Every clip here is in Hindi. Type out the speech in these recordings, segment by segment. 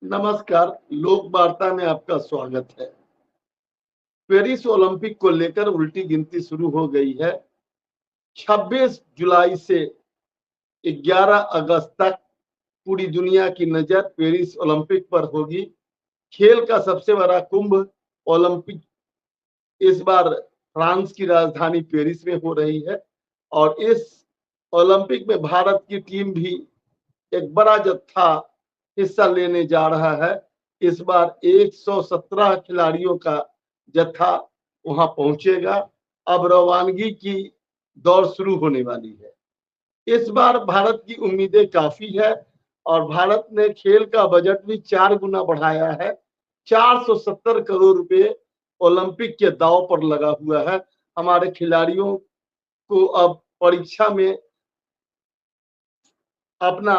नमस्कार। लोक वार्ता में आपका स्वागत है। पेरिस ओलंपिक को लेकर उल्टी गिनती शुरू हो गई है। 26 जुलाई से 11 अगस्त तक पूरी दुनिया की नजर पेरिस ओलंपिक पर होगी। खेल का सबसे बड़ा कुंभ ओलंपिक इस बार फ्रांस की राजधानी पेरिस में हो रही है और इस ओलंपिक में भारत की टीम भी एक बड़ा जत्था हिस्सा लेने जा रहा है। इस बार 117 खिलाड़ियों का जत्था वहां पहुंचेगा। अब रवानगी की दौड़ शुरू होने वाली है। इस बार भारत की उम्मीदें काफी है और भारत ने खेल का बजट भी 4 गुना बढ़ाया है। 470 करोड़ रुपए ओलंपिक के दांव पर लगा हुआ है। हमारे खिलाड़ियों को अब परीक्षा में अपना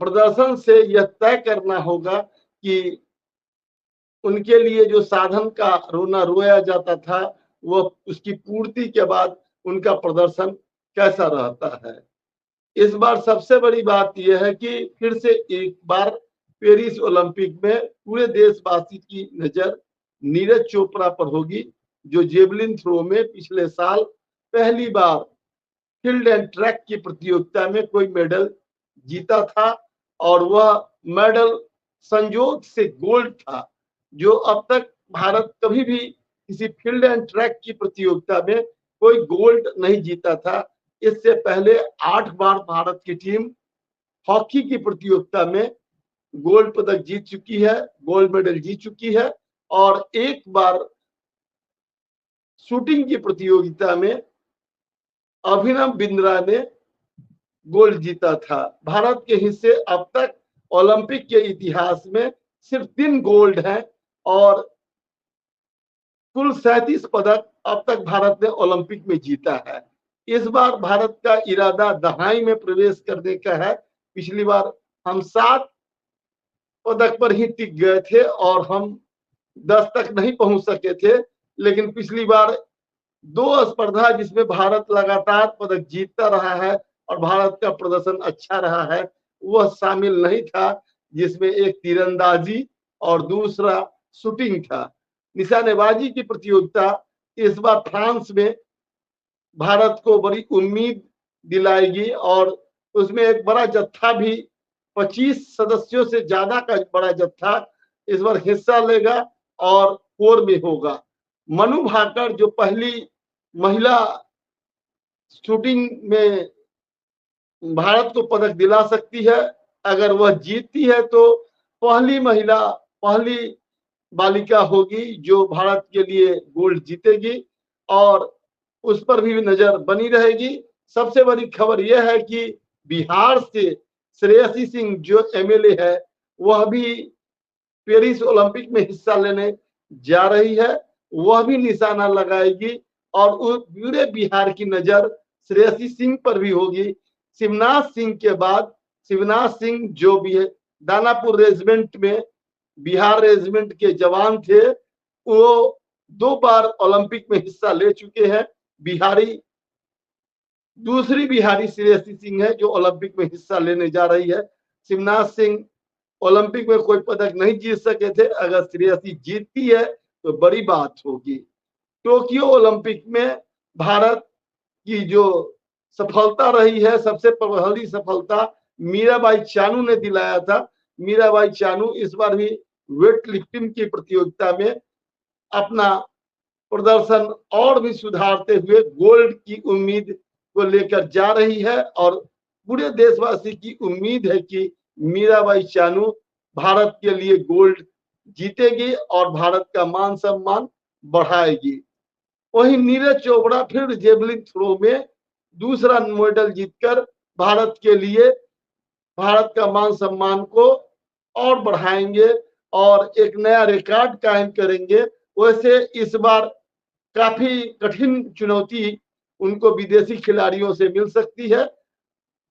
प्रदर्शन से यह तय करना होगा कि उनके लिए जो साधन का रोना रोया जाता था वह उसकी पूर्ति के बाद उनका प्रदर्शन कैसा रहता है। इस बार सबसे बड़ी बात यह है कि फिर से एक बार पेरिस ओलंपिक में पूरे देशवासी की नजर नीरज चोपड़ा पर होगी, जो जेवलिन थ्रो में पिछले साल पहली बार फील्ड एंड ट्रैक की प्रतियोगिता में कोई मेडल जीता था और वह मेडल संयोग से गोल्ड था, जो अब तक भारत कभी भी किसी फील्ड एंड ट्रैक की प्रतियोगिता में कोई गोल्ड नहीं जीता था। इससे पहले 8 बार भारत की टीम हॉकी की प्रतियोगिता में गोल्ड पदक जीत चुकी है, गोल्ड मेडल जीत चुकी है और एक बार शूटिंग की प्रतियोगिता में अभिनव बिंद्रा ने गोल्ड जीता था। भारत के हिस्से अब तक ओलंपिक के इतिहास में सिर्फ 3 गोल्ड हैं और कुल 37 पदक अब तक भारत ने ओलंपिक में जीता है। इस बार भारत का इरादा दहाई में प्रवेश करने का है। पिछली बार हम 7 पदक पर ही टिक गए थे और हम 10 तक नहीं पहुंच सके थे, लेकिन पिछली बार 2 स्पर्धा जिसमें भारत लगातार पदक जीतता रहा है और भारत का प्रदर्शन अच्छा रहा है, वह शामिल नहीं था, जिसमें एक तीरंदाजी और दूसरा शूटिंग था। निशानेबाजी की प्रतियोगिता इस बार फ्रांस में भारत को बड़ी उम्मीद दिलाएगी और उसमें एक बड़ा जत्था भी 25 सदस्यों से ज्यादा का बड़ा जत्था इस बार हिस्सा लेगा और कोर में होगा। मनु भाकर जो पहली महिला शूटिंग में भारत को पदक दिला सकती है, अगर वह जीतती है तो पहली बालिका होगी जो भारत के लिए गोल्ड जीतेगी और उस पर भी नजर बनी रहेगी। सबसे बड़ी खबर यह है कि बिहार से श्रेयसी सिंह जो एमएलए है वह भी पेरिस ओलंपिक में हिस्सा लेने जा रही है। वह भी निशाना लगाएगी और पूरे बिहार की नजर श्रेयसी सिंह पर भी होगी। शिवनाथ सिंह के बाद शिवनाथ सिंह जो भी है दानापुर रेजिमेंट में बिहार रेजिमेंट के जवान थे, वो 2 बार ओलंपिक में हिस्सा ले चुके हैं। दूसरी बिहारी श्रेयसी सिंह है जो ओलंपिक में हिस्सा लेने जा रही है। शिवनाथ सिंह ओलंपिक में कोई पदक नहीं जीत सके थे, अगर श्रेयसी जीतती है तो बड़ी बात होगी। टोक्यो ओलंपिक में भारत की जो सफलता रही है, सबसे बड़ी सफलता मीराबाई चानू ने दिलाया था। मीराबाई चानू इस बार भी वेट लिफ्टिंग की प्रतियोगिता में अपना प्रदर्शन और भी सुधारते हुए गोल्ड की उम्मीद को लेकर जा रही है और पूरे देशवासी की उम्मीद है कि मीराबाई चानू भारत के लिए गोल्ड जीतेगी और भारत का मान सम्मान बढ़ाएगी। वहीं नीरज चोपड़ा फिर जेवलिन थ्रो में दूसरा मेडल जीतकर भारत के लिए भारत का मान सम्मान को और बढ़ाएंगे और एक नया रिकॉर्ड कायम करेंगे। वैसे इस बार काफी कठिन चुनौती उनको विदेशी खिलाड़ियों से मिल सकती है,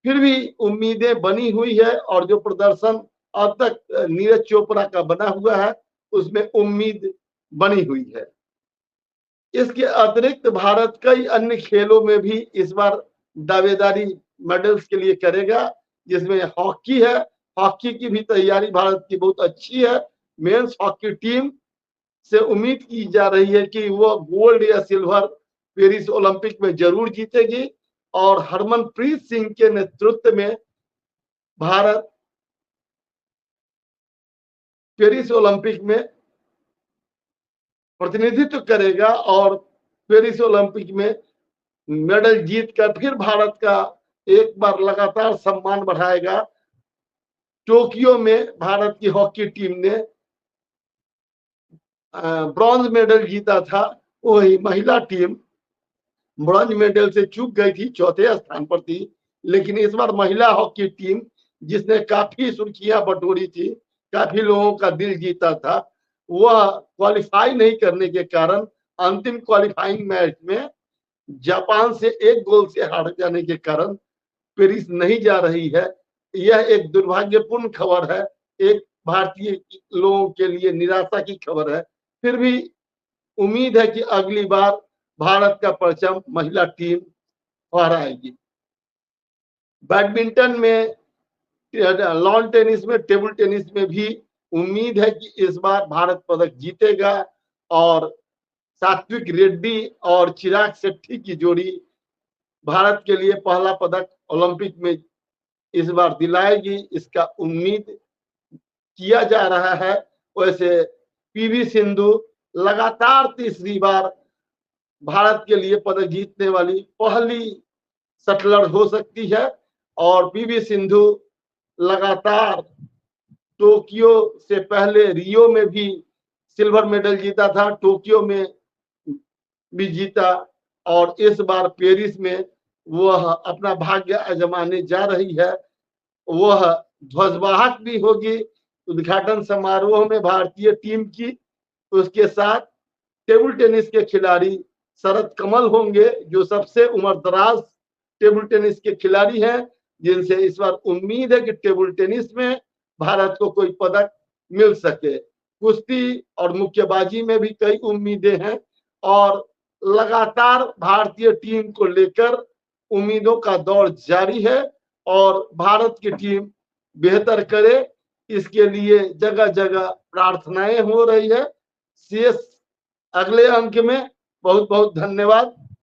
फिर भी उम्मीदें बनी हुई है और जो प्रदर्शन अब तक नीरज चोपड़ा का बना हुआ है उसमें उम्मीद बनी हुई है। इसके अतिरिक्त भारत कई अन्य खेलों में भी इस बार दावेदारी मेडल्स के लिए करेगा, जिसमें हॉकी है। हॉकी की भी तैयारी भारत की बहुत अच्छी है। मेंस हॉकी टीम से उम्मीद की जा रही है कि वो गोल्ड या सिल्वर पेरिस ओलंपिक में जरूर जीतेगी और हरमनप्रीत सिंह के नेतृत्व में भारत पेरिस ओलंपिक में प्रतिनिधित्व करेगा और पेरिस ओलंपिक में मेडल जीतकर फिर भारत का एक बार लगातार सम्मान बढ़ाएगा। टोक्यो में भारत की हॉकी टीम ने ब्रॉन्ज मेडल जीता था, वही महिला टीम ब्रॉन्ज मेडल से चूक गई थी, चौथे स्थान पर थी। लेकिन इस बार महिला हॉकी टीम जिसने काफी सुर्खियां बटोरी थी, काफी लोगों का दिल जीता था, वह क्वालिफाई नहीं करने के कारण अंतिम क्वालिफाइंग मैच में जापान से 1 गोल से हार जाने के कारण पेरिस नहीं जा रही है। यह एक दुर्भाग्यपूर्ण खबर है, एक भारतीय लोगों के लिए निराशा की खबर है। फिर भी उम्मीद है कि अगली बार भारत का परचम महिला टीम फहराएगी। बैडमिंटन में, लॉन टेनिस में, टेबल टेनिस में भी उम्मीद है कि इस बार भारत पदक जीतेगा और सात्विक रेड्डी और चिराग शेट्टी की जोड़ी भारत के लिए पहला पदक ओलंपिक में इस बार दिलाएगी, इसका उम्मीद किया जा रहा है। वैसे पीवी सिंधु लगातार तीसरी बार भारत के लिए पदक जीतने वाली पहली शटलर हो सकती है और पीवी सिंधु लगातार टोक्यो से पहले रियो में भी सिल्वर मेडल जीता था, टोक्यो में भी जीता और इस बार पेरिस में वह अपना भाग्य आजमाने जा रही है। वह ध्वजवाहक भी होगी उद्घाटन समारोह में भारतीय टीम की। उसके साथ टेबल टेनिस के खिलाड़ी शरद कमल होंगे, जो सबसे उम्रदराज टेबल टेनिस के खिलाड़ी हैं, जिनसे इस बार उम्मीद है कि टेबल टेनिस में भारत को कोई पदक मिल सके। कुश्ती और मुक्केबाजी में भी कई उम्मीदें हैं और लगातार भारतीय टीम को लेकर उम्मीदों का दौर जारी है और भारत की टीम बेहतर करे, इसके लिए जगह जगह प्रार्थनाएं हो रही है। शेष अगले अंक में। बहुत बहुत धन्यवाद।